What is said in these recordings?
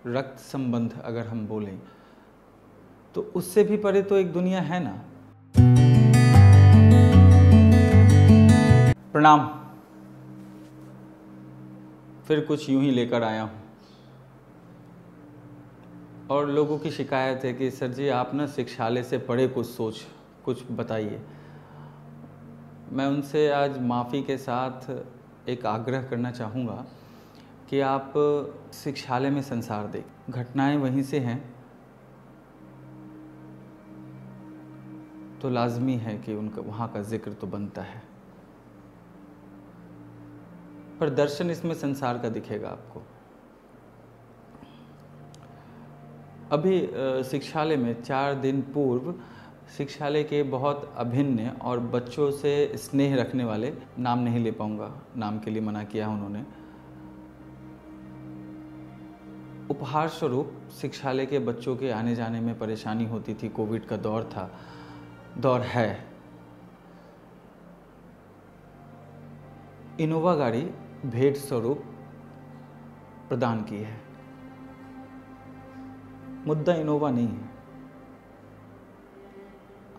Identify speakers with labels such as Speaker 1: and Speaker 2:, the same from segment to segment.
Speaker 1: रक्त संबंध अगर हम बोलें तो उससे भी परे तो एक दुनिया है ना। प्रणाम। फिर कुछ यूं ही लेकर आया हूँ और लोगों की शिकायत है कि सर जी आप ना शिक्षालय से पढ़े कुछ बताइए। मैं उनसे आज माफ़ी के साथ एक आग्रह करना चाहूँगा कि आप शिक्षालय में संसार देखें। घटनाएं वहीं से हैं तो लाजमी है कि उनका वहाँ का जिक्र तो बनता है, पर दर्शन इसमें संसार का दिखेगा आपको। अभी शिक्षालय में 4 दिन पूर्व शिक्षालय के बहुत अभिन्न और बच्चों से स्नेह रखने वाले, नाम नहीं ले पाऊँगा, नाम के लिए मना किया उन्होंने, उपहार स्वरूप शिक्षालय के बच्चों के आने जाने में परेशानी होती थी। कोविड का दौर है। इनोवा गाड़ी भेंट स्वरूप प्रदान की है। मुद्दा इनोवा नहीं है,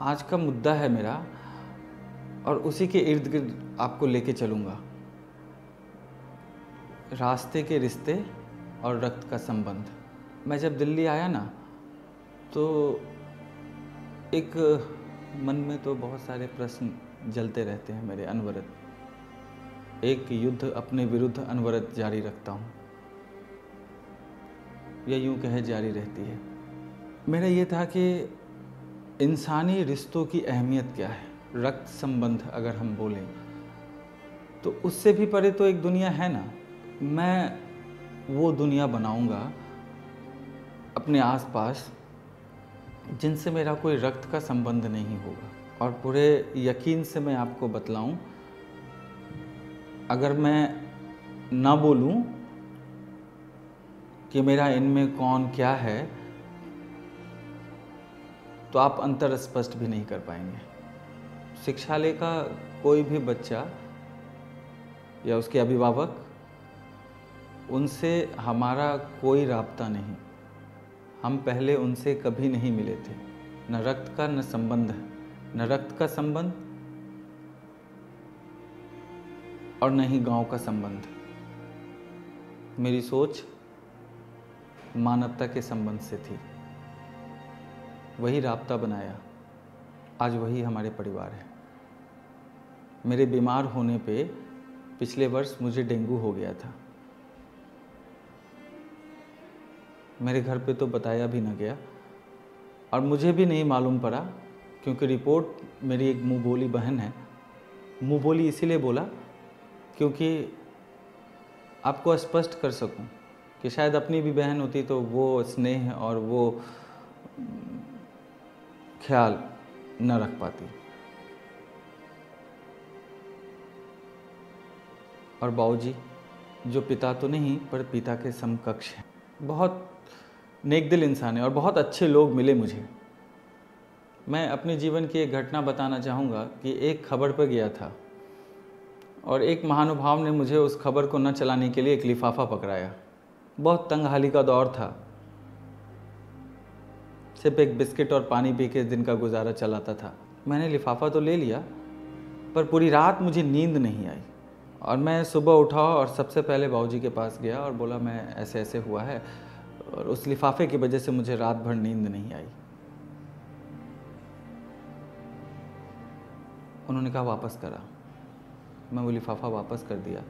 Speaker 1: आज का मुद्दा है मेरा, और उसी के इर्द गिर्द आपको लेके चलूँगा। रास्ते के रिश्ते और रक्त का संबंध। मैं जब दिल्ली आया ना तो एक मन में तो बहुत सारे प्रश्न जलते रहते हैं मेरे अनवरत। एक युद्ध अपने विरुद्ध अनवरत जारी रखता हूँ, या यूँ कहे जारी रहती है। मेरा ये था कि इंसानी रिश्तों की अहमियत क्या है। रक्त संबंध अगर हम बोलें तो उससे भी परे तो एक दुनिया है ना। मैं वो दुनिया बनाऊंगा अपने आसपास जिनसे मेरा कोई रक्त का संबंध नहीं होगा। और पूरे यकीन से मैं आपको बतलाऊं, अगर मैं ना बोलूं कि मेरा इनमें कौन क्या है तो आप अंतर स्पष्ट भी नहीं कर पाएंगे। शिक्षालय का कोई भी बच्चा या उसके अभिभावक, उनसे हमारा कोई राब्ता नहीं। हम पहले उनसे कभी नहीं मिले थे। न रक्त का न संबंध, न रक्त का संबंध और न ही गांव का संबंध। मेरी सोच मानवता के संबंध से थी। वही राब्ता बनाया। आज वही हमारे परिवार है। मेरे बीमार होने पे पिछले वर्ष मुझे डेंगू हो गया था। मेरे घर पे तो बताया भी ना गया और मुझे भी नहीं मालूम पड़ा, क्योंकि रिपोर्ट, मेरी एक मुँह बोली बहन है, मुँह बोली इसीलिए बोला क्योंकि आपको स्पष्ट कर सकूं कि शायद अपनी भी बहन होती तो वो स्नेह और वो ख्याल न रख पाती। और बाबूजी जो पिता तो नहीं पर पिता के समकक्ष हैं, बहुत नेक दिल इंसान है और बहुत अच्छे लोग मिले मुझे। मैं अपने जीवन की एक घटना बताना चाहूँगा कि एक खबर पर गया था और एक महानुभाव ने मुझे उस खबर को न चलाने के लिए एक लिफाफा पकड़ाया। बहुत तंगहाली का दौर था, सिर्फ एक बिस्किट और पानी पी के दिन का गुजारा चलाता था। मैंने लिफाफा तो ले लिया पर पूरी रात मुझे नींद नहीं आई और मैं सुबह उठा और सबसे पहले बाबूजी के पास गया और बोला मैं ऐसे ऐसे हुआ है, और उस लिफाफे की वजह से मुझे रात भर नींद नहीं आई। उन्होंने कहा वापस करा। मैं वो लिफाफा वापस कर दिया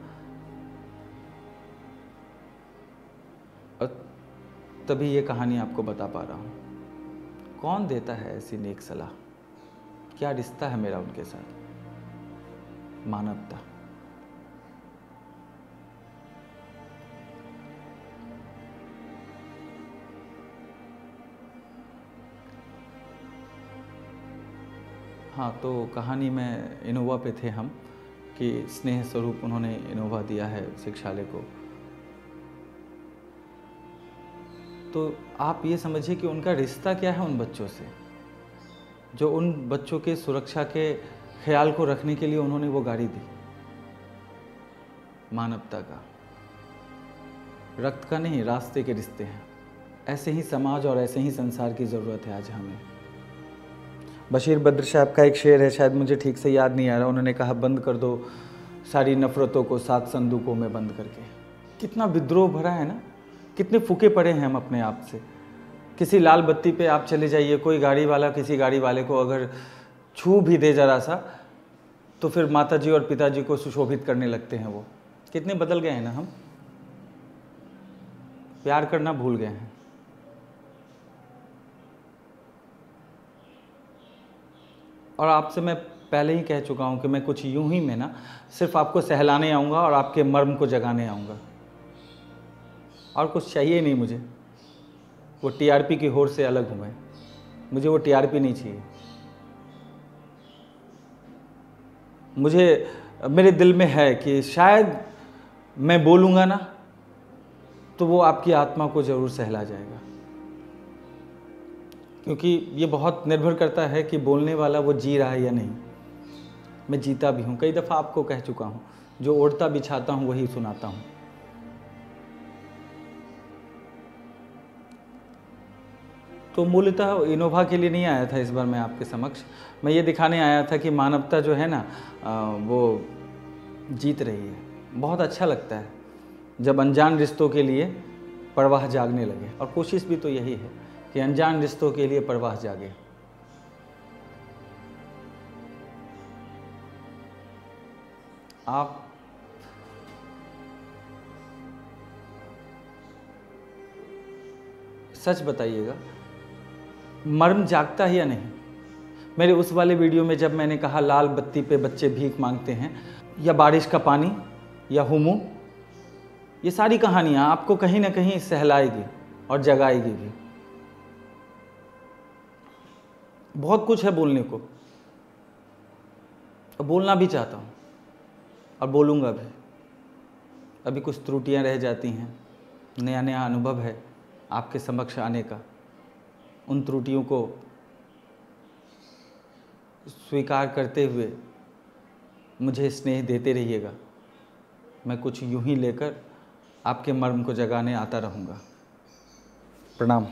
Speaker 1: और तभी ये कहानी आपको बता पा रहा हूँ। कौन देता है ऐसी नेक सलाह? क्या रिश्ता है मेरा उनके साथ? मानवता। हाँ, तो कहानी में इनोवा पे थे हम कि स्नेह स्वरूप उन्होंने इनोवा दिया है शिक्षालय को। तो आप ये समझिए कि उनका रिश्ता क्या है उन बच्चों से, जो उन बच्चों के सुरक्षा के ख्याल को रखने के लिए उन्होंने वो गाड़ी दी। मानवता का, रक्त का नहीं, रास्ते के रिश्ते हैं। ऐसे ही समाज और ऐसे ही संसार की ज़रूरत है आज हमें। बशीर बद्र साहब का एक शेर है, शायद मुझे ठीक से याद नहीं आ रहा, उन्होंने कहा बंद कर दो सारी नफ़रतों को 7 संदूकों में बंद करके। कितना विद्रोह भरा है ना, कितने फूके पड़े हैं हम अपने आप से। किसी लाल बत्ती पे आप चले जाइए, कोई गाड़ी वाला किसी गाड़ी वाले को अगर छू भी दे जरा सा तो फिर माताजी और पिताजी को सुशोभित करने लगते हैं। वो कितने बदल गए हैं ना हम, प्यार करना भूल गए हैं। और आपसे मैं पहले ही कह चुका हूं कि मैं कुछ यूं ही में ना सिर्फ आपको सहलाने आऊँगा और आपके मर्म को जगाने आऊँगा, और कुछ चाहिए नहीं मुझे। वो टीआरपी की होड़ से अलग हूँ मैं, मुझे वो टीआरपी नहीं चाहिए। मुझे मेरे दिल में है कि शायद मैं बोलूँगा ना तो वो आपकी आत्मा को ज़रूर सहला जाएगा, क्योंकि ये बहुत निर्भर करता है कि बोलने वाला वो जी रहा है या नहीं। मैं जीता भी हूँ, कई दफ़ा आपको कह चुका हूँ, जो ओढ़ता बिछाता हूँ वही सुनाता हूँ। तो मूलतः इनोवा के लिए नहीं आया था इस बार मैं आपके समक्ष। मैं ये दिखाने आया था कि मानवता जो है ना वो जीत रही है। बहुत अच्छा लगता है जब अनजान रिश्तों के लिए परवाह जागने लगे, और कोशिश भी तो यही है कि अनजान रिश्तों के लिए परवाह जागे। आप सच बताइएगा, मर्म जागता है या नहीं? मेरे उस वाले वीडियो में जब मैंने कहा लाल बत्ती पे बच्चे भीख मांगते हैं, या बारिश का पानी, या हुमू, ये सारी कहानियाँ आपको कहीं ना कहीं सहलाएगी और जगाएगी भी। बहुत कुछ है बोलने को, और बोलना भी चाहता हूँ और बोलूँगा भी। अभी कुछ त्रुटियाँ रह जाती हैं, नया नया अनुभव है आपके समक्ष आने का। उन त्रुटियों को स्वीकार करते हुए मुझे स्नेह देते रहिएगा। मैं कुछ यूं ही लेकर आपके मर्म को जगाने आता रहूँगा। प्रणाम।